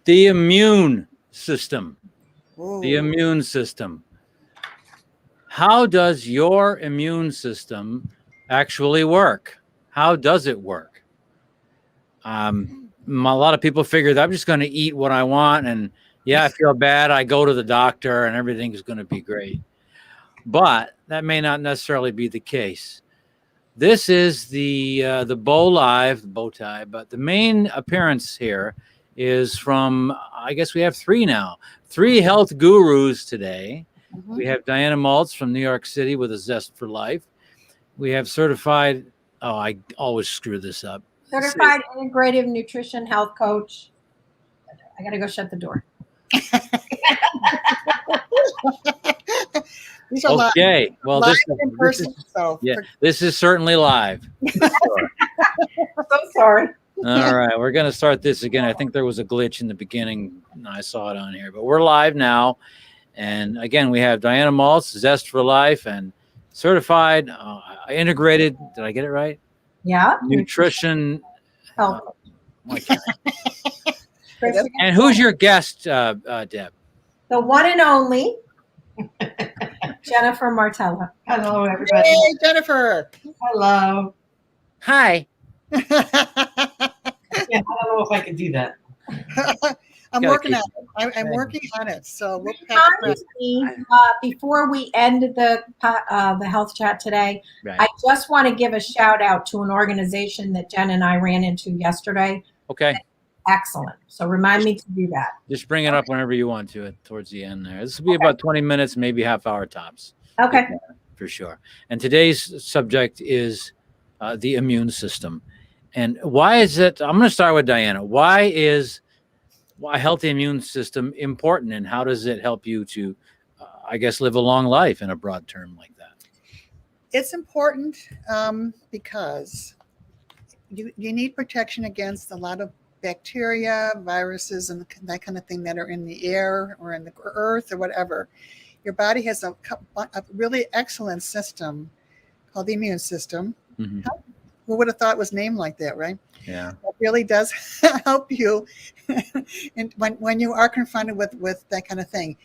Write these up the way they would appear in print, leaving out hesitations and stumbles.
The immune system. Ooh. The immune system. How does your immune system actually work? How does it work? A lot of people figure that I'm just going to eat what I want, and yeah, I feel bad, I go to the doctor, and everything is going to be great. But that may not necessarily be the case. This is the bow tie, but the main appearance here is from, I guess we have three now. Three health gurus today. Mhm. We have Diana Maltz from New York City with a zest for life. We have certified, I always screw this up. Certified integrative nutrition health coach. I got to go shut the door. These are live. Okay. Well, Live this in person. So this is certainly live. So sorry. All right, we're going to start this again. I think there was a glitch in the beginning. I saw it on here, but we're live now. And again, we have Diana Maltz, Zest for Life, and certified integrated. Did I get it right? Yeah. Nutrition. Health. Why can't I? And who's your guest, Deb? The one and only Jennifer Martella. Hello, everybody. Hey, Jennifer. Hello. Hi. Yeah, I don't know if I could do that. I'm Gotta working keep- on it. I'm working on it. So we'll Reminds me, before we end the health chat today, Right. I just want to give a shout out to an organization that Jen and I ran into yesterday. Okay. Excellent. So remind me to do that. Just bring it up whenever you want to, towards the end there. This will be about 20 minutes, maybe half hour tops. Okay. For sure. And today's subject is the immune system. And why is it? I'm going to start with Diana. Why is a healthy immune system important, and how does it help you to, I guess, live a long life in a broad term like that? It's important because you need protection against a lot of bacteria, viruses, and that kind of thing that are in the air or in the earth or whatever. Your body has a really excellent system called the immune system. Mm-hmm. Who would have thought it was named like that, right? Yeah. It really does help you and when you are confronted with that kind of thing.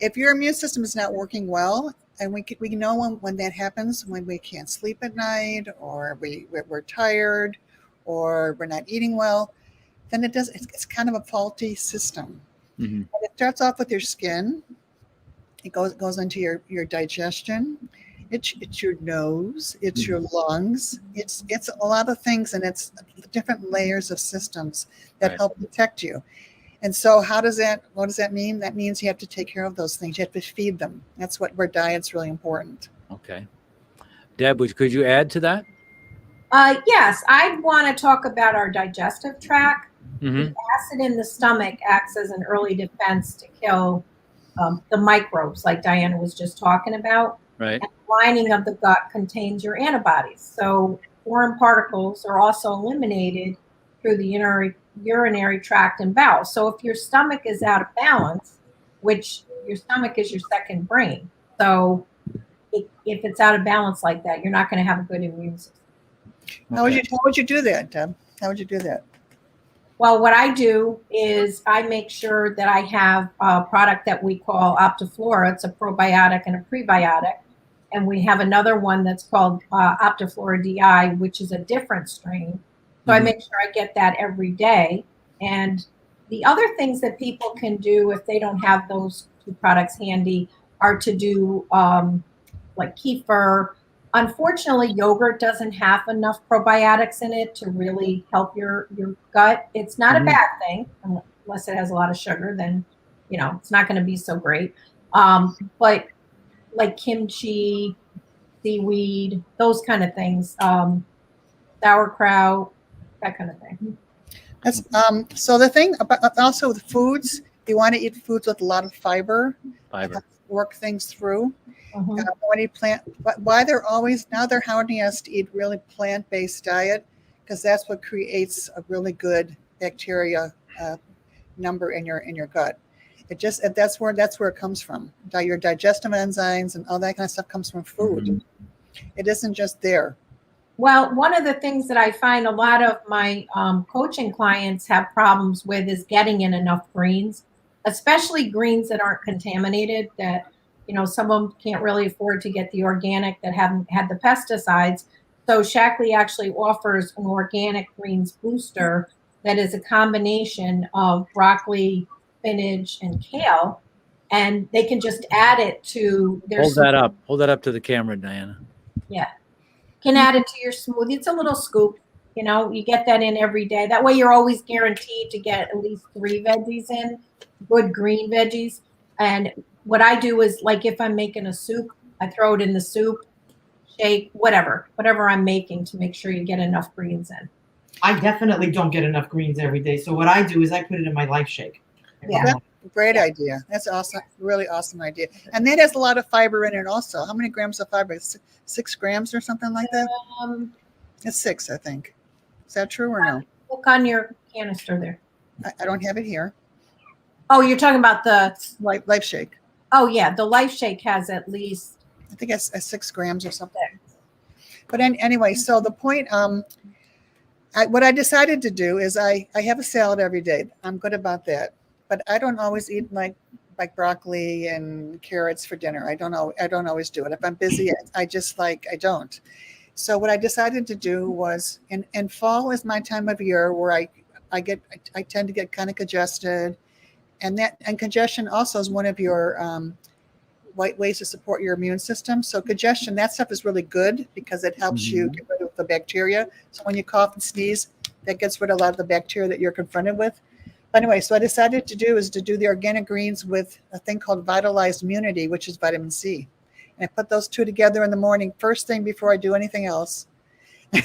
If your immune system is not working well, and we know when that happens, when we can't sleep at night, or we're tired, or we're not eating well, then it's kind of a faulty system. Mm-hmm. And it starts off with your skin. It goes into your digestion. It's your nose, it's your lungs, it's a lot of things, and it's different layers of systems that Right. help protect you. And so what does that mean? That means you have to take care of those things. You have to feed them. That's where diet's really important. Okay. Deb, could you add to that? Yes, I want to talk about our digestive tract. Mm-hmm. The acid in the stomach acts as an early defense to kill the microbes, like Diana was just talking about. Right. And the lining of the gut contains your antibodies. So foreign particles are also eliminated through the urinary tract and bowel. So if your stomach is out of balance, which your stomach is your second brain, so if it's out of balance like that, you're not going to have a good immune system. How would you do that, Deb? How would you do that? Well, what I do is I make sure that I have a product that we call Optiflora. It's a probiotic and a prebiotic. And we have another one that's called Optiflora DI, which is a different strain. So I make sure I get that every day. And the other things that people can do if they don't have those two products handy are to do like kefir. Unfortunately, yogurt doesn't have enough probiotics in it to really help your gut. It's not a bad thing, unless it has a lot of sugar, then, it's not going to be so great. But like kimchi, seaweed, those kind of things, sauerkraut, that kind of thing. That's so the thing about also the foods, you want to eat foods with a lot of fiber. Work things through. Why they're hounding us to eat really plant-based diet, because that's what creates a really good bacteria number in your gut. That's where it comes from. Your digestive enzymes and all that kind of stuff comes from food. It isn't just there. Well, one of the things that I find a lot of my coaching clients have problems with is getting in enough greens, especially greens that aren't contaminated. That, some of them can't really afford to get the organic that haven't had the pesticides. So Shackley actually offers an organic greens booster that is a combination of broccoli, spinach, and kale, and they can just add it to their Hold that up. Hold that up to the camera, Diana. Yeah. Can add it to your smoothie. It's a little scoop. You get that in every day. That way you're always guaranteed to get at least 3 veggies in, good green veggies. And what I do is, like, if I'm making a soup, I throw it in the soup, shake, whatever I'm making, to make sure you get enough greens in. I definitely don't get enough greens every day. So what I do is I put it in my Life Shake. Yeah. That's a great idea. That's awesome. Really awesome idea. And that has a lot of fiber in it also. How many grams of fiber? 6 grams or something like that? It's 6, I think. Is that true or no? Look on your canister there. I don't have it here. Oh, you're talking about the, Life Shake. oh yeah, the Life Shake has at least, I think it's 6 grams or something. But anyway, so the point, what I decided to do is I have a salad every day. I'm good about that. But I don't always eat like broccoli and carrots for dinner. I don't always do it. If I'm busy, I don't. So what I decided to do was, and fall is my time of year where I tend to get kind of congested, and congestion also is one of your ways to support your immune system. So congestion, that stuff is really good because it helps you get rid of the bacteria. So when you cough and sneeze, that gets rid of a lot of the bacteria that you're confronted with. But anyway, so I decided to do the organic greens with a thing called Vitalized Immunity, which is vitamin C. And I put those 2 together in the morning, first thing before I do anything else. And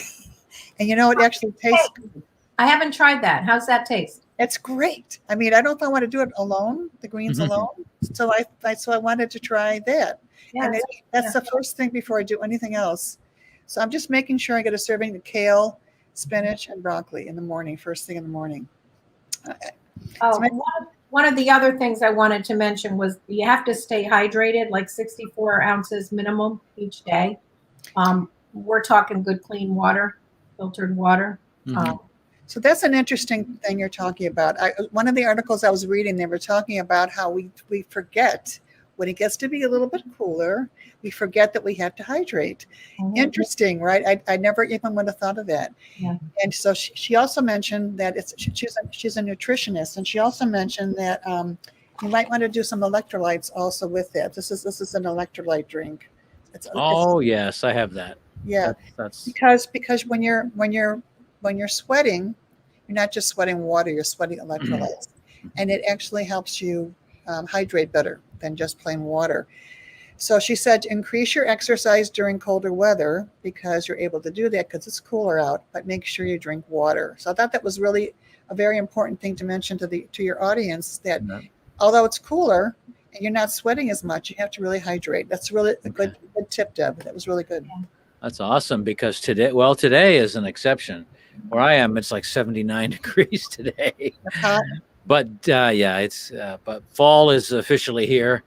it actually tastes good. I haven't tried that. How's that taste? It's great. I mean, I don't know if I want to do it alone, the greens alone. So I wanted to try that. Yeah, And that's the first thing before I do anything else. So I'm just making sure I get a serving of kale, spinach, and broccoli in the morning, first thing in the morning. One of the other things I wanted to mention was you have to stay hydrated, like 64 ounces minimum each day. We're talking good, clean water, filtered water. So that's an interesting thing you're talking about. One of the articles I was reading, they were talking about how we forget when it gets to be a little bit cooler, we forget that we have to hydrate. Interesting, right? I never even would have thought of that. Yeah. And so she also mentioned that she's a nutritionist, and she also mentioned that you might want to do some electrolytes also with that. This is an electrolyte drink. Yes, I have that. Yeah, That's because when you're sweating, you're not just sweating water, you're sweating electrolytes, and it actually helps you hydrate better than just plain water. So she said to increase your exercise during colder weather because you're able to do that because it's cooler out, but make sure you drink water. So I thought that was really a very important thing to mention to your audience, that although it's cooler and you're not sweating as much, you have to really hydrate. That's really a good tip, Deb. That was really good. That's awesome, because today is an exception. Where I am, it's like 79 degrees today. But but fall is officially here.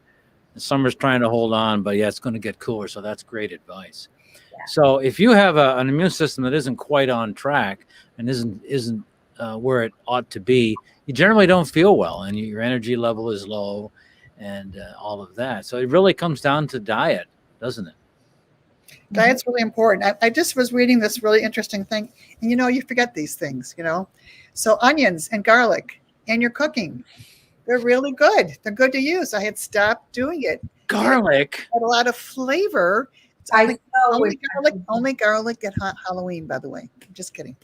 Summer's trying to hold on, but it's going to get cooler. So that's great advice. Yeah. So if you have an immune system that isn't quite on track and isn't where it ought to be, you generally don't feel well, and your energy level is low, and all of that. So it really comes down to diet, doesn't it? Diet's really important. I just was reading this really interesting thing, and you forget these things, So onions and garlic in your cooking, they're really good. They're good to use. I had stopped doing it. Garlic had a lot of flavor. It's only garlic at Halloween, by the way. I'm just kidding.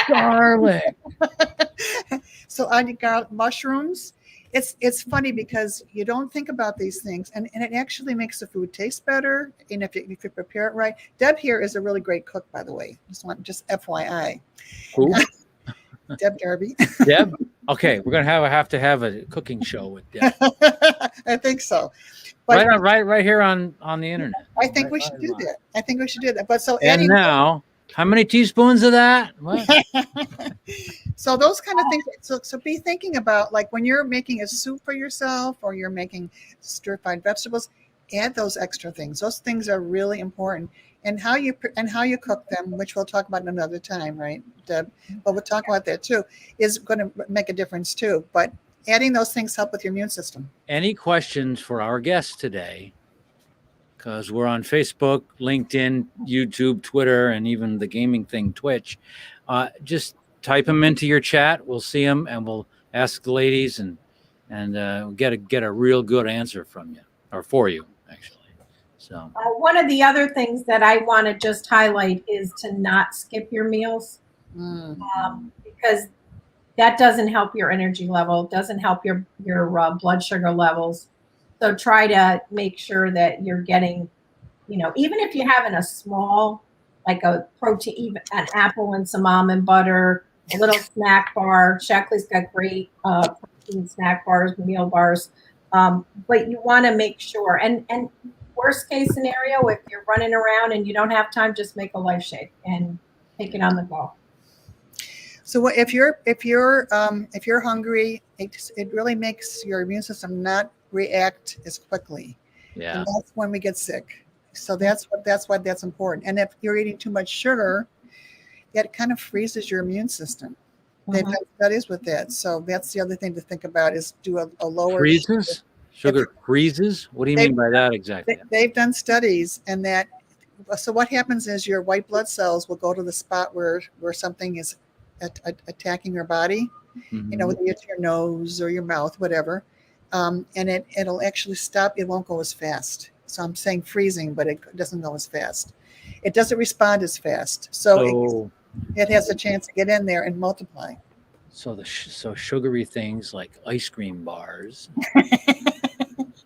Garlic. So onion, garlic, mushrooms. It's funny because you don't think about these things, and it actually makes the food taste better. And if you prepare it right. Deb here is a really great cook, by the way. Just FYI. Who? Deb Darby. Deb? Okay, we're gonna have to have a cooking show with Deb. I think so. But right here on the internet. I think we should do that. I think we should do that. But so and now, how many teaspoons of that? What? So those kind of things. So be thinking about, like, when you're making a soup for yourself or you're making stir-fried vegetables, add those extra things. Those things are really important. and how you cook them, which we'll talk about another time, right, Deb? But we'll talk about that too, is going to make a difference too. But adding those things help with your immune system. Any questions for our guests today? Because we're on Facebook, LinkedIn, YouTube, Twitter, and even the gaming thing, Twitch. Just type them into your chat. We'll see them, and we'll ask the ladies and get a real good answer from you, or for you, actually. So one of the other things that I want to just highlight is to not skip your meals, because that doesn't help your energy level, doesn't help your blood sugar levels. So try to make sure that you're getting, even if you're having a small, like a protein, even an apple and some almond butter, a little snack bar. Shackley's got great protein snack bars, meal bars. But you want to make sure, and worst case scenario, if you're running around and you don't have time, just make a life shake and take it on the go. So if you're hungry, it really makes your immune system not react as quickly. yeah, And that's when we get sick. So that's why that's important. And if you're eating too much sugar, that kind of freezes your immune system. They've done studies with that. So that's the other thing to think about, is do a lower freezes. Sugar freezes. What do you mean by that exactly? They've done studies, and that. So what happens is your white blood cells will go to the spot where something is attacking your body. Whether it's your nose or your mouth, whatever. And it'll actually stop. It won't go as fast. So I'm saying freezing, but it doesn't go as fast. It doesn't respond as fast. So it has a chance to get in there and multiply. So so sugary things like ice cream bars,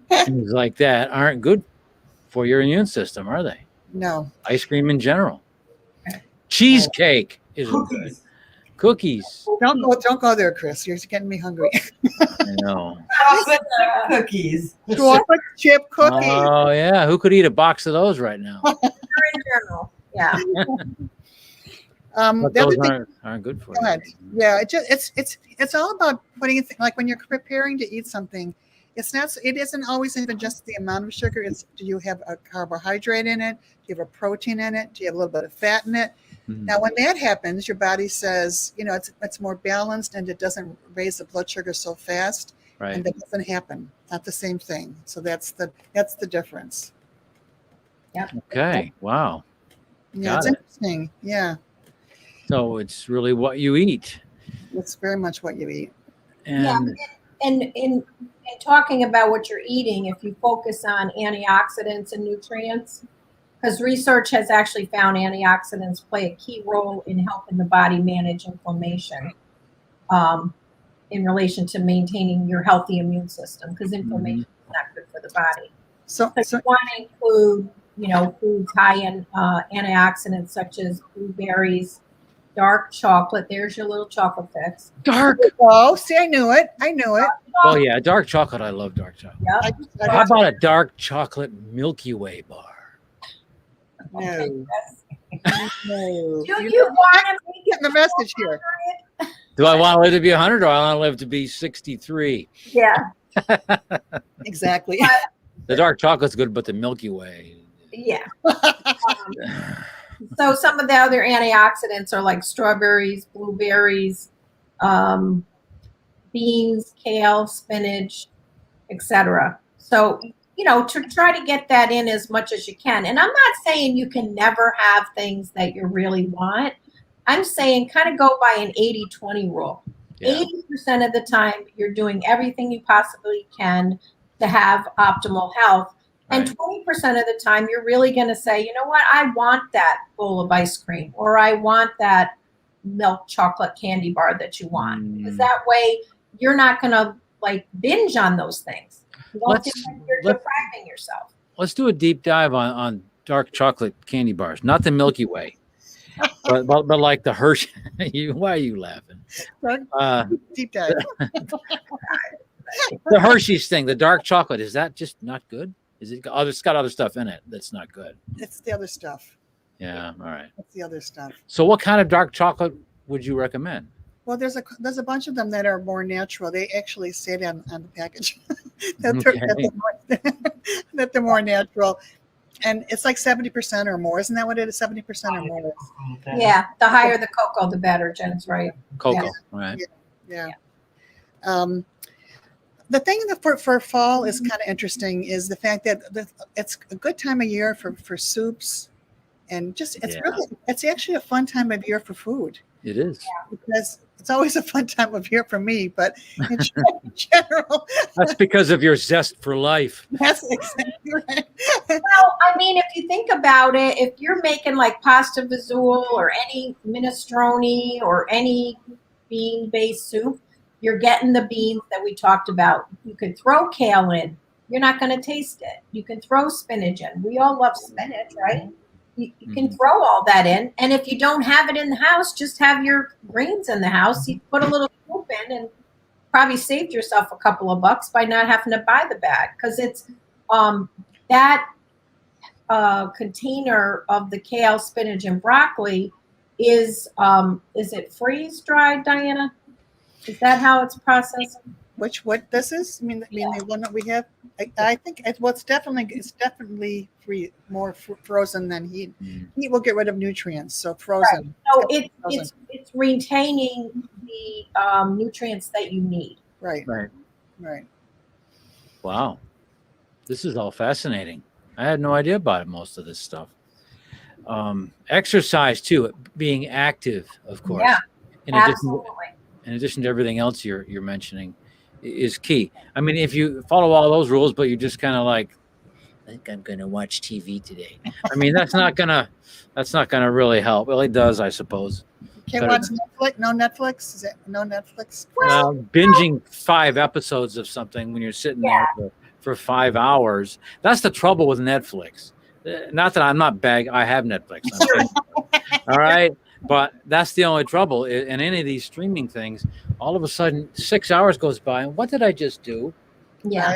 things like that aren't good for your immune system, are they? No. Ice cream in general. Cheesecake isn't good. Cookies. Don't go there, Chris. You're getting me hungry. I know. Chocolate chip cookies. Chocolate chip cookies. Oh yeah, who could eat a box of those right now? In general, yeah. But The other those thing- aren't good for Go you. ahead. Yeah, it's all about putting it, like when you're preparing to eat something. It isn't always even just the amount of sugar. It's, do you have a carbohydrate in it? Do you have a protein in it? Do you have a little bit of fat in it? Now, when that happens, your body says, it's more balanced and it doesn't raise the blood sugar so fast. Right. And that doesn't happen. Not the same thing. So that's the difference. Okay. Wow. Yeah, Got it's it. interesting. Yeah, So it's really what you eat. it's very much what you eat. And And in talking about what you're eating, if you focus on antioxidants and nutrients, because research has actually found antioxidants play a key role in helping the body manage inflammation in relation to maintaining your healthy immune system, because inflammation is not good for the body. So So you want to include, foods high in antioxidants such as blueberries, dark chocolate. There's your little chocolate fix. dark. oh, see, I knew it. Well, yeah, dark chocolate. I love dark chocolate. Yep. How about a dark chocolate Milky Way bar? No. Okay. No. Do you want to make Getting the message here. Do I want to live to be 100 or I want to live to be 63? Yeah. Exactly. The dark chocolate's good, but the Milky Way. Yeah. So some of the other antioxidants are like strawberries, blueberries, beans, kale, spinach, etc. So, to try to get that in as much as you can. And I'm not saying you can never have things that you really want. I'm saying kind of go by an 80-20 rule. Yeah. 80% of the time, you're doing everything you possibly can to have optimal health. And 20% of the time, you're really going to say, you know what, I want that bowl of ice cream, or I want that milk chocolate candy bar that you want. Because that way, you're not going to binge on those things. You don't feel like you're depriving yourself. Let's do a deep dive on dark chocolate candy bars, not the Milky Way, but like the Hershey. Why are you laughing? Deep dive. The Hershey's thing, the dark chocolate, is that just not good? Is it? Oh, it's got other stuff in it that's not good. It's the other stuff. Yeah. All right. It's the other stuff. So, what kind of dark chocolate would you recommend? Well, there's a bunch of them that are more natural. They actually say that on the package that they're more natural. And it's like 70% or more. Isn't that what it is? 70% or more. Yeah, the higher the cocoa, the better. Jen's right. Cocoa, Yeah. right? Yeah. The thing that for fall is kind of interesting is the fact that it's a good time of year for soups, and just it's actually a fun time of year for food. It is. Because it's always a fun time of year for me, but in general, That's because of your zest for life. that's exactly right. Well, I mean, if you think about it, if you're making like pasta vazzoule or any minestrone or any bean-based soup, you're getting the beans that we talked about. You could throw kale in. You're not going to taste it. You can throw spinach in. We all love spinach, right? You can throw all that in. And if you don't have it in the house, just have your greens in the house. You put a little soup in and probably saved yourself a couple of bucks by not having to buy the bag, because it's that container of the kale, spinach, and broccoli is it freeze dried, Diana? Is that how it's processed? What this is? I mean the one that we have. I think it's definitely more frozen than heat. Heat will get rid of nutrients, so frozen. Right. So it's retaining the nutrients that you need. Right. Wow, this is all fascinating. I had no idea about most of this stuff. Exercise too, being active, of course. Yeah, absolutely. In addition to everything else you're mentioning, is key. I mean, if you follow all those rules, but you just kind of like, I think I'm going to watch TV today. I mean, that's not gonna really help. Well, it does, I suppose. Can't watch Netflix. No Netflix. Is it no Netflix? Binging 5 episodes of something when you're sitting there for 5 hours. That's the trouble with Netflix. Not that I'm not bag. I have Netflix. All right. But that's the only trouble. In any of these streaming things, all of a sudden 6 hours goes by, and what did I just do? Yeah.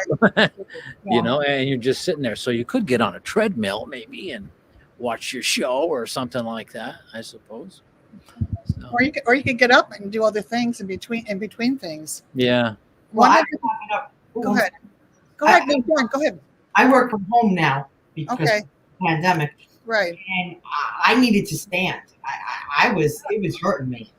You know, and you're just sitting there. So you could get on a treadmill maybe and watch your show or something like that, I suppose. So. Or you could get up and do other things in between things. Yeah. Well, go ahead. Go ahead. I work from home now because of the pandemic. Right. And I needed to stand. It was hurting me.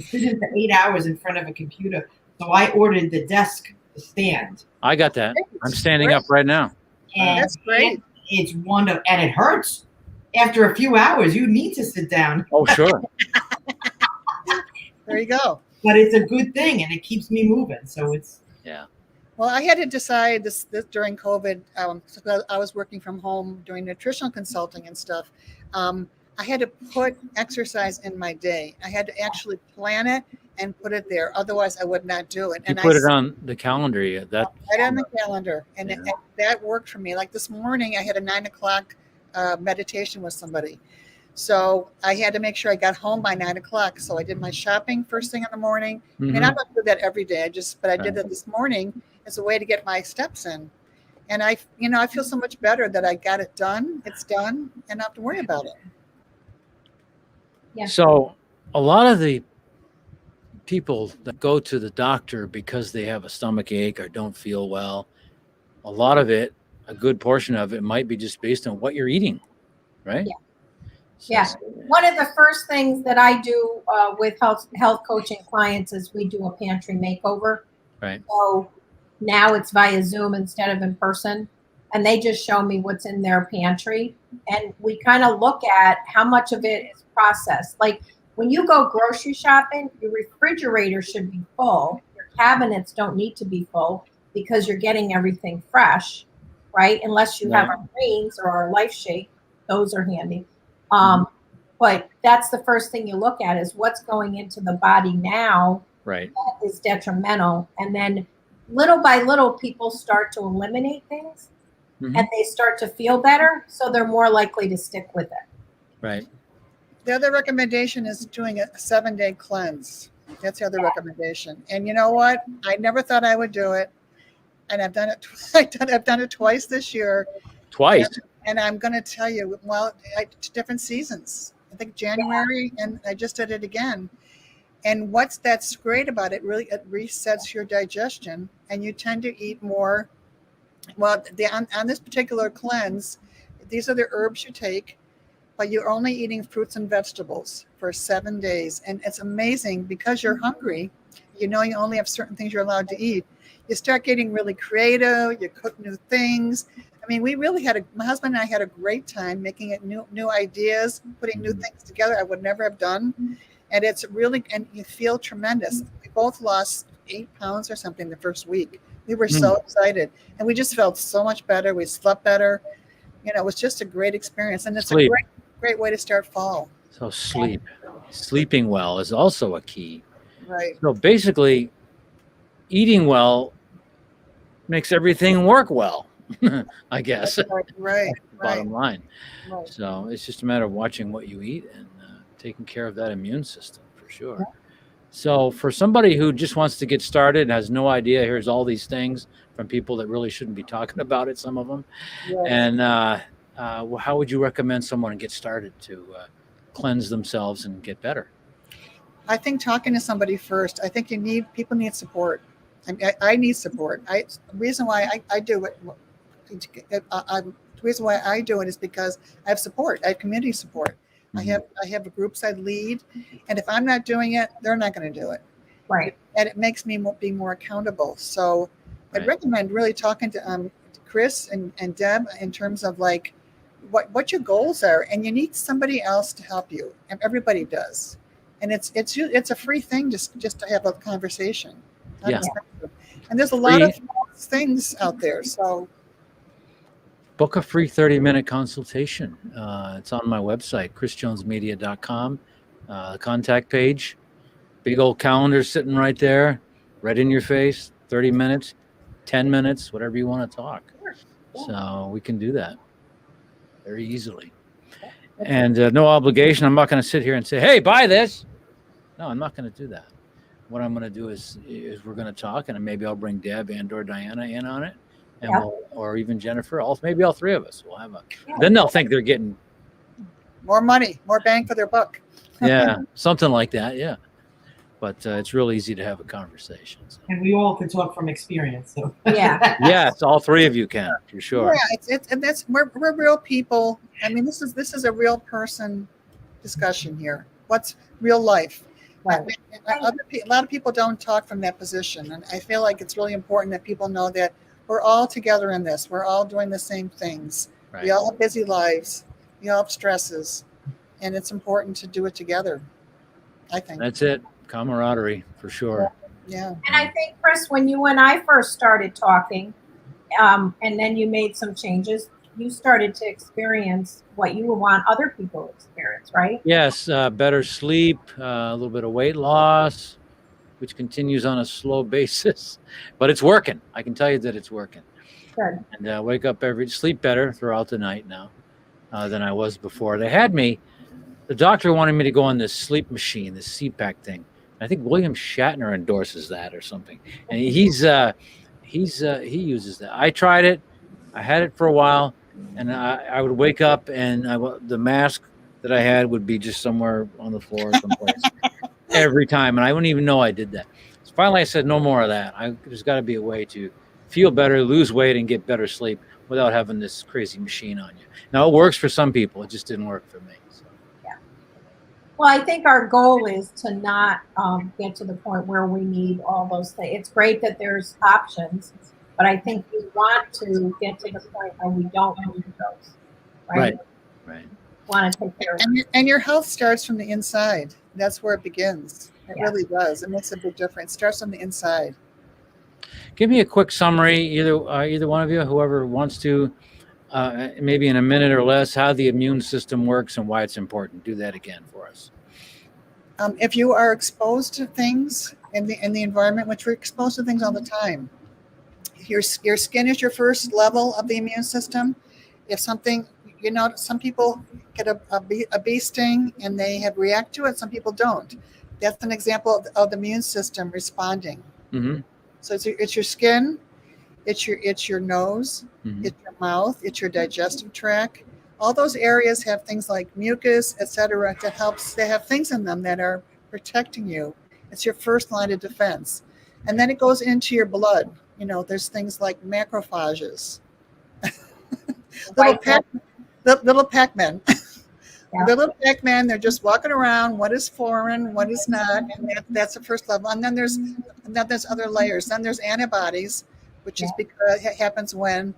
Sitting for 8 hours in front of a computer. So I ordered the desk to stand. I got that. I'm standing up right now. And that's great. It's wonderful. And it hurts. After a few hours, you need to sit down. Oh, sure. There you go. But it's a good thing, and it keeps me moving. So it's Well, I had to decide this during COVID. I was working from home doing nutritional consulting and stuff. I had to put exercise in my day. I had to actually plan it and put it there. Otherwise, I would not do it. You put it on the calendar. Right on the calendar, and that worked for me. Like this morning, I had a 9 o'clock meditation with somebody. So I had to make sure I got home by 9 o'clock. So I did my shopping first thing in the morning. I mean, I don't do that every day. But I did that this morning as a way to get my steps in. And I feel so much better that I got it done. It's done, and not have to worry about it. Yeah. So a lot of the people that go to the doctor because they have a stomach ache or don't feel well, a lot of it, a good portion of it might be just based on what you're eating, right? Yeah. Yeah. One of the first things that I do with health coaching clients is we do a pantry makeover. Right. So now it's via Zoom instead of in person. And they just show me what's in their pantry. And we kind of look at how much of it is processed. Like when you go grocery shopping, your refrigerator should be full. Your cabinets don't need to be full because you're getting everything fresh, right? Unless you have our greens or our Life Shake. Those are handy. But that's the first thing you look at is what's going into the body now right. that is detrimental. And then little by little, people start to eliminate things and they start to feel better. So they're more likely to stick with it. Right. The other recommendation is doing a 7-day cleanse. That's the other recommendation. And you know what? I never thought I would do it. And I've done it. I've done it twice this year. Twice. And I'm going to tell you, different seasons. I think January, and I just did it again. And that's great about it, really, it resets your digestion, and you tend to eat more. Well, on this particular cleanse, These are the herbs you take, but you're only eating fruits and vegetables for 7 days. And it's amazing because you're hungry. You know, you only have certain things you're allowed to eat. You start getting really creative. You cook new things. I mean, we really my husband and I had a great time making it new ideas, putting new things together I would never have done. And it's really, and you feel tremendous. We both lost 8 pounds or something the first week. We were so excited, and we just felt so much better. We slept better. You know, it was just a great experience, and it's a great way to start fall. So sleeping well is also a key. Right. So basically, eating well makes everything work well, I guess. Right. Bottom line. Right. So it's just a matter of watching what you eat and taking care of that immune system for sure. Yeah. So for somebody who just wants to get started and has no idea, here's all these things from people that really shouldn't be talking about it, some of them. Right. And how would you recommend someone get started to cleanse themselves and get better? I think talking to somebody first. I think people need support. I need support. The reason why I do it. The reason why I do it is because I have support. I have community support. Mm-hmm. I have groups I lead, and if I'm not doing it, they're not going to do it. Right. And it makes me be more accountable. So I'd recommend really talking to Chris and Deb in terms of like what your goals are, and you need somebody else to help you. And everybody does, and it's a free thing just to have a conversation. Yeah. And there's a lot of things out there. So book a free 30-minute consultation. It's on my website, chrisjonesmedia.com. Contact page, big old calendar sitting right there, right in your face, 30 minutes, 10 minutes, whatever you want to talk. So we can do that very easily. And no obligation. I'm not going to sit here and say, hey, buy this. No, I'm not going to do that. What I'm going to do is we're going to talk, and maybe I'll bring Deb and or Diana in on it. And or even Jennifer, maybe all three of us will have then they'll think they're getting more money, more bang for their buck. Yeah, something like that. Yeah. But it's real easy to have a conversation. So. And we all can talk from experience. So. Yeah. Yes, all three of you can, for sure. Yeah, and we're real people. I mean, this is a real person discussion here. What's real life? Right. A lot of people don't talk from that position, and I feel like it's really important that people know that we're all together in this. We're all doing the same things. Right. We all have busy lives. We all have stresses, and it's important to do it together, I think. That's it. Camaraderie, for sure. Yeah. And I think, Chris, when you and I first started talking, and then you made some changes, you started to experience what you would want other people to experience, right? Yes, better sleep, a little bit of weight loss, which continues on a slow basis, but it's working. I can tell you that it's working. Good. And wake up sleep better throughout the night now than I was before. The doctor wanted me to go on this sleep machine, this CPAC thing. I think William Shatner endorses that or something. And he uses that. I tried it. I had it for a while, and I would wake up and the mask that I had would be just somewhere on the floor someplace. Every time, and I wouldn't even know I did that. So finally I said, no more of that. There's got to be a way to feel better, lose weight, and get better sleep without having this crazy machine on you. Now, it works for some people. It just didn't work for me. So. Yeah. Well, I think our goal is to not get to the point where we need all those things. It's great that there's options, but I think we want to get to the point where we don't need those. Right. Want to take care of it. And your health starts from the inside. That's where it begins. It really does. It makes a big difference. It starts from the inside. Give me a quick summary, either one of you, whoever wants to, maybe in a minute or less, how the immune system works and why it's important. Do that again for us. If you are exposed to things in the environment, which we're exposed to things all the time, your skin is your first level of the immune system. If something, some people get a bee sting and they react to it. Some people don't. That's an example of the immune system responding. Mm-hmm. So it's your skin, it's your nose, mm-hmm. it's your mouth, it's your digestive tract. All those areas have things like mucus, etc. They have things in them that are protecting you. It's your first line of defense. And then it goes into your blood. There's things like macrophages. little Pac-Men. Yeah. The little Pac-Man, they're just walking around. What is foreign? What is not? And that's the first level. And then there's other layers. Then there's antibodies, which is because it happens when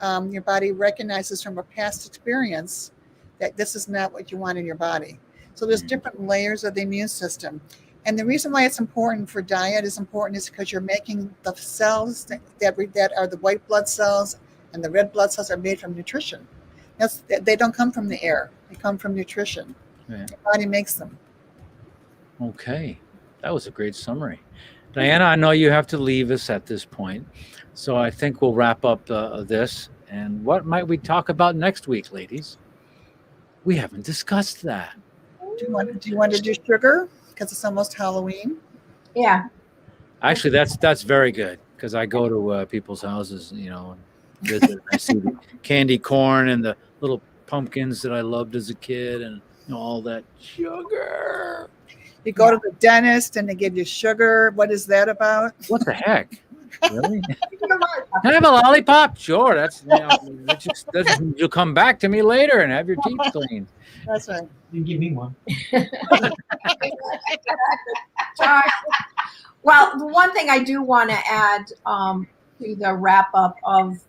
your body recognizes from a past experience that this is not what you want in your body. So there's different layers of the immune system. And the reason why it's important for diet is because you're making the cells that are the white blood cells and the red blood cells are made from nutrition. They don't come from the air. They come from nutrition. Yeah. Your body makes them. Okay. That was a great summary. Diana, I know you have to leave us at this point. So I think we'll wrap up this. And what might we talk about next week, ladies? We haven't discussed that. Do you want to do sugar? Because it's almost Halloween. Yeah. Actually, that's very good because I go to people's houses, and visit. I see the candy corn and the little pumpkins that I loved as a kid, and all that sugar. You go to the dentist and they give you sugar. What is that about? What the heck? Really? Can I have a lollipop? Sure. That's you'll come back to me later and have your teeth cleaned. That's right. You give me one. Well, the one thing I do want to add to the wrap up of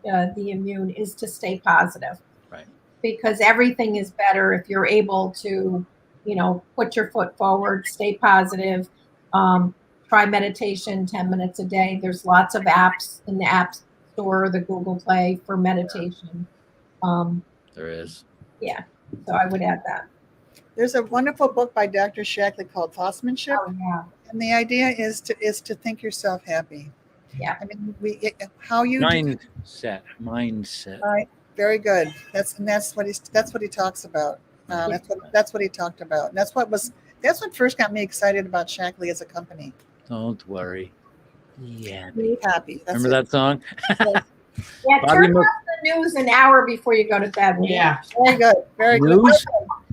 the immune is to stay positive. Right. Because everything is better if you're able to, put your foot forward, stay positive, try meditation 10 minutes a day. There's lots of apps in the App Store, the Google Play for meditation. There is. Yeah. So I would add that. There's a wonderful book by Dr. Shackley called Thoughtsmanship. Oh, yeah. And the idea is to think yourself happy. Yeah. I mean, how you mindset. All right, very good. That's what he talks about. That's what he talked about. And that's what first got me excited about Shackley as a company. Don't worry. Yeah. Be happy. Remember that song? Yeah, turn off the news an hour before you go to bed. Yeah. Very good. Very good. News?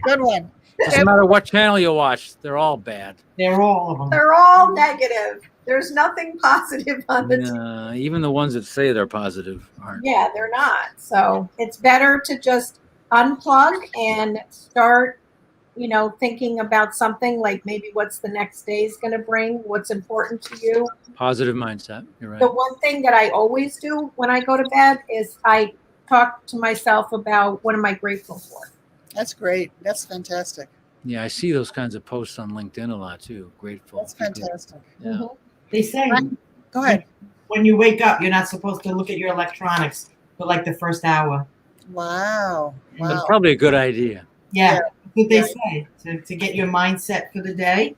Good one. Doesn't matter what channel you watch, they're all bad. They're all of them. They're all negative. There's nothing positive on the TV. Even the ones that say they're positive aren't. Yeah, they're not. So it's better to just unplug and start, thinking about something like maybe what's the next day is going to bring, what's important to you. Positive mindset. You're right. The one thing that I always do when I go to bed is I talk to myself about what am I grateful for. That's great. That's fantastic. Yeah, I see those kinds of posts on LinkedIn a lot too. Grateful. That's fantastic. Yeah. Mm-hmm. They say Go ahead. when you wake up, you're not supposed to look at your electronics for like the first hour. Wow. That's probably a good idea. Yeah, that's what they say to get your mindset for the day.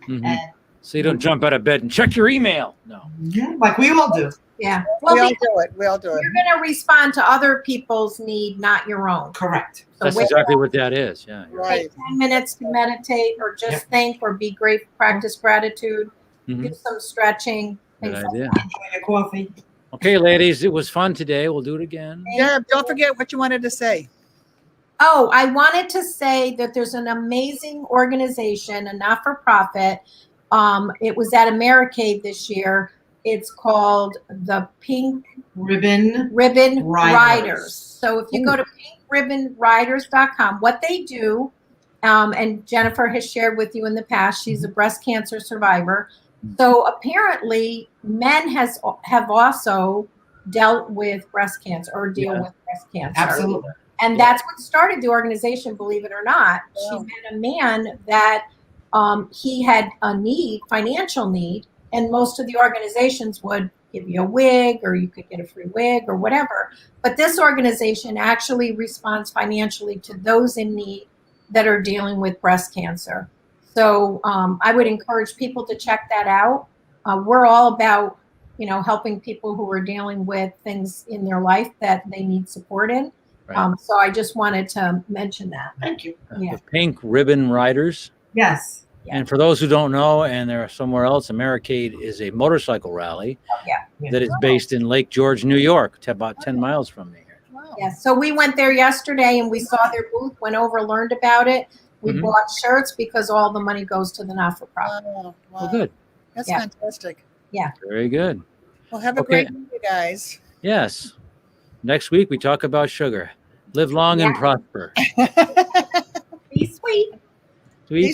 Mhm. And So you don't jump out of bed and check your email. No. yeah, like we all do. Yeah. We Well, all do it. We all do it. you're going to respond to other people's need, not your own. Correct. So That's wake exactly up, what that is. Yeah. Right. take 10 minutes to meditate or just think or be grateful, practice gratitude, Mhm. do some stretching. Good things like idea. Enjoy your coffee. Okay, ladies, it was fun today. We'll do it again. Deb, don't forget what you wanted to say. Oh, I wanted to say that there's an amazing organization, a not-for-profit. It was at Americade this year. It's called the Pink Ribbon. Ribbon Riders. Riders. So if you go to pinkribbonriders.com, what they do, and Jennifer has shared with you in the past, she's a breast cancer survivor. So apparently men have also dealt with breast cancer or deal with breast cancer. Absolutely. And that's what started the organization, believe it or not. Wow. She met a man that he had a need, financial need, and most of the organizations would give you a wig or you could get a free wig or whatever. But this organization actually responds financially to those in need that are dealing with breast cancer. So I would encourage people to check that out. We're all about, helping people who are dealing with things in their life that they need support in. Right. So I just wanted to mention that. Thank you. Yeah. The Pink Ribbon Riders. Yes. Yeah. And for those who don't know, and they're somewhere else, Americade is a motorcycle rally that is based in Lake George, New York, about 10 miles from me here. Wow. Yeah, so we went there yesterday and we saw their booth, went over, learned about it. We Mhm. bought shirts because all the money goes to the not-for-profit. Wow. Well, good. That's Yeah. fantastic. Very good. Well, have a Okay. great day, guys. Yes. Next week, we talk about sugar. Live long and Yeah. prosper. Be sweet. Sweet.